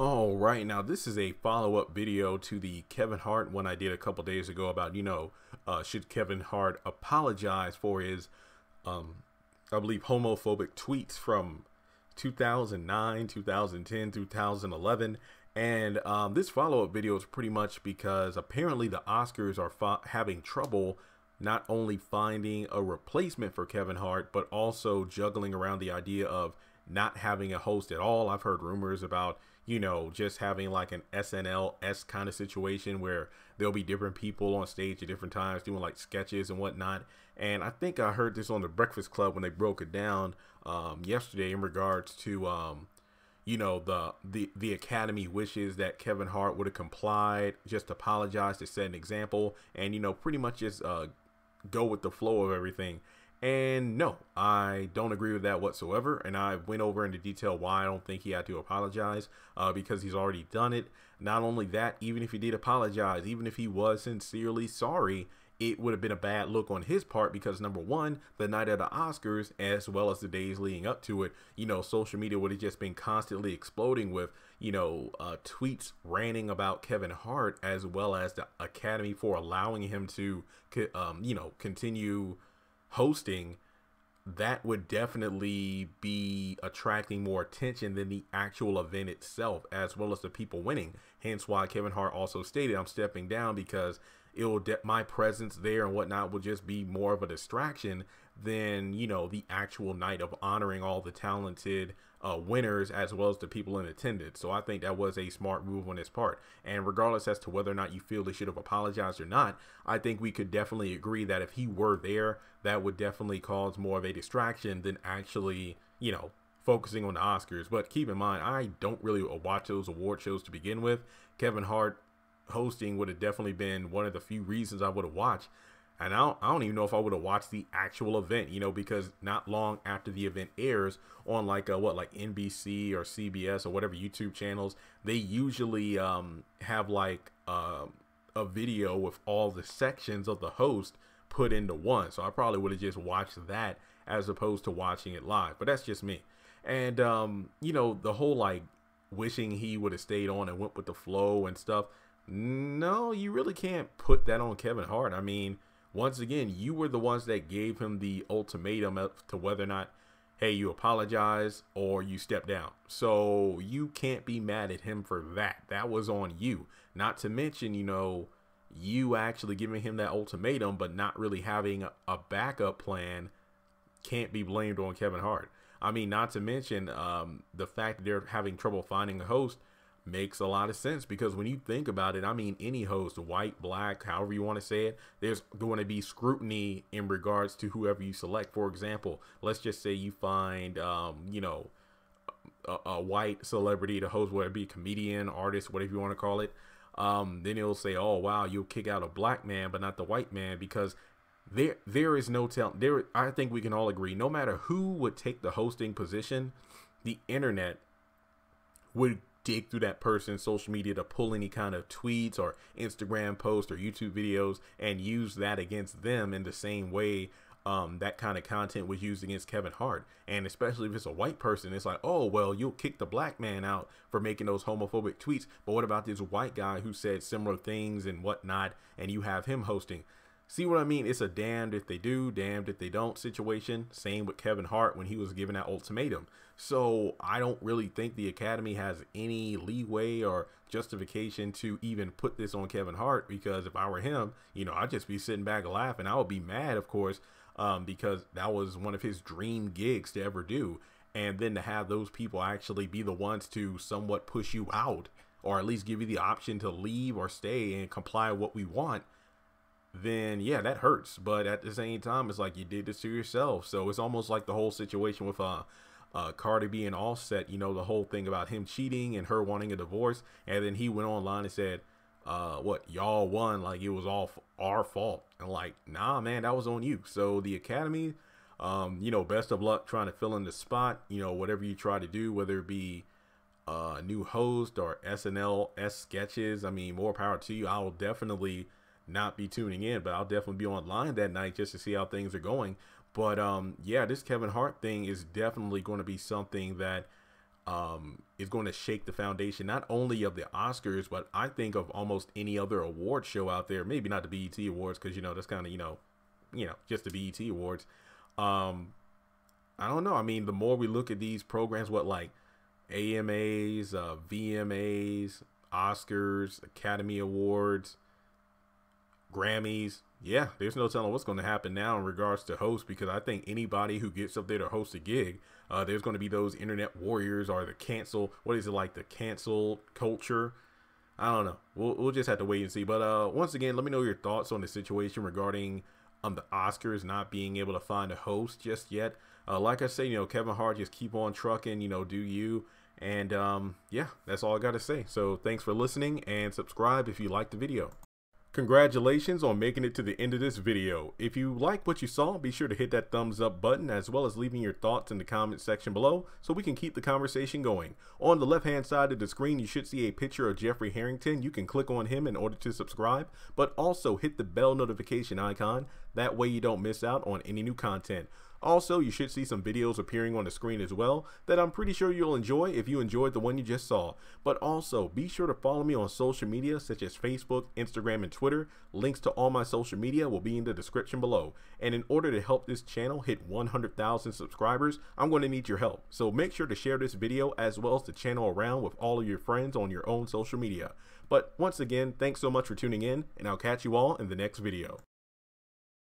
All right, now this is a follow-up video to the Kevin Hart one I did a couple days ago about, should Kevin Hart apologize for his, um, I believe, homophobic tweets from 2009, 2010, 2011. And this follow-up video is pretty much because apparently the Oscars are having trouble not only finding a replacement for Kevin Hart, but also juggling around the idea of not having a host at all. I've heard rumors about, just having like an SNL-esque kind of situation where there'll be different people on stage at different times doing like sketches and whatnot. And I think I heard this on the Breakfast Club when they broke it down yesterday in regards to, the Academy wishes that Kevin Hart would have complied, just apologized to set an example, and pretty much just go with the flow of everything. And no, I don't agree with that whatsoever. And I went over into detail why I don't think he had to apologize, because he's already done it. Not only that, even if he did apologize, even if he was sincerely sorry, it would have been a bad look on his part because, number one, the night of the Oscars, as well as the days leading up to it, social media would have just been constantly exploding with, tweets ranting about Kevin Hart, as well as the Academy for allowing him to, continue hosting. That would definitely be attracting more attention than the actual event itself, as well as the people winning. Hence why Kevin Hart also stated, I'm stepping down because my presence there and whatnot will just be more of a distraction than, the actual night of honoring all the talented winners as well as the people in attendance. So I think that was a smart move on his part. And regardless as to whether or not you feel they should have apologized or not, I think we could definitely agree that if he were there, that would definitely cause more of a distraction than actually, focusing on the Oscars. But keep in mind, I don't really watch those award shows to begin with. Kevin Hart hosting would have definitely been one of the few reasons I would have watched. And I don't even know if I would have watched the actual event, because not long after the event airs on like NBC or CBS or whatever YouTube channels, they usually have like a video with all the sections of the host put into one. So I probably would have just watched that as opposed to watching it live. But that's just me. And the whole like wishing he would have stayed on and went with the flow and stuff. No, you really can't put that on Kevin Hart. I mean, once again, you were the ones that gave him the ultimatum to whether or not, hey, you apologize or you step down. So you can't be mad at him for that. That was on you. Not to mention, you actually giving him that ultimatum, but not really having a backup plan can't be blamed on Kevin Hart. I mean, not to mention the fact that they're having trouble finding a host makes a lot of sense because when you think about it, I mean, any host, white, black, however you want to say it, there's going to be scrutiny in regards to whoever you select. For example, let's just say you find, a white celebrity to host, whether it be a comedian, artist, whatever you want to call it. Then it'll say, oh, wow, you'll kick out a black man, but not the white man, because there is no telling. I think we can all agree, no matter who would take the hosting position, the internet would dig through that person's social media to pull any kind of tweets or Instagram posts or YouTube videos and use that against them in the same way that kind of content was used against Kevin Hart. And especially if it's a white person, it's like, oh, well, you'll kick the black man out for making those homophobic tweets. But what about this white guy who said similar things and whatnot, and you have him hosting? See what I mean? It's a damned if they do, damned if they don't situation. Same with Kevin Hart when he was given that ultimatum. So I don't really think the Academy has any leeway or justification to even put this on Kevin Hart, because if I were him, I'd just be sitting back laughing. I would be mad, of course, because that was one of his dream gigs to ever do. And then to have those people actually be the ones to somewhat push you out, or at least give you the option to leave or stay and comply with what we want, then yeah, that hurts. But at the same time, it's like you did this to yourself. So it's almost like the whole situation with Cardi B and Offset, the whole thing about him cheating and her wanting a divorce. And then he went online and said, what, y'all won, like it was all our fault. And like, nah, man, that was on you. So the Academy, best of luck trying to fill in the spot, whatever you try to do, whether it be new host or SNL-esque sketches. I mean, more power to you. I will definitely not be tuning in, but I'll definitely be online that night just to see how things are going. But yeah, this Kevin Hart thing is definitely going to be something that is going to shake the foundation not only of the Oscars, but I think of almost any other award show out there. Maybe not the BET Awards, because that's kind of just the BET Awards. I don't know. I mean, the more we look at these programs, what like AMAs, VMAs, Oscars, Academy Awards, Grammys. Yeah, there's no telling what's going to happen now in regards to hosts, because I think anybody who gets up there to host a gig, there's going to be those internet warriors or the cancel. What is it, like the cancel culture? I don't know. We'll just have to wait and see. But once again, let me know your thoughts on the situation regarding the Oscars not being able to find a host just yet. Like I say, Kevin Hart, just keep on trucking, do you. And yeah, that's all I got to say. So thanks for listening, and subscribe if you liked the video. Congratulations on making it to the end of this video. If you like what you saw, be sure to hit that thumbs up button, as well as leaving your thoughts in the comment section below so we can keep the conversation going. On the left hand side of the screen, you should see a picture of Jeffrey Harrington. You can click on him in order to subscribe, but also hit the bell notification icon. That way you don't miss out on any new content. Also, you should see some videos appearing on the screen as well that I'm pretty sure you'll enjoy if you enjoyed the one you just saw. But also, be sure to follow me on social media such as Facebook, Instagram, and Twitter. Links to all my social media will be in the description below. And in order to help this channel hit 100,000 subscribers, I'm going to need your help. So make sure to share this video as well as the channel around with all of your friends on your own social media. But once again, thanks so much for tuning in, and I'll catch you all in the next video.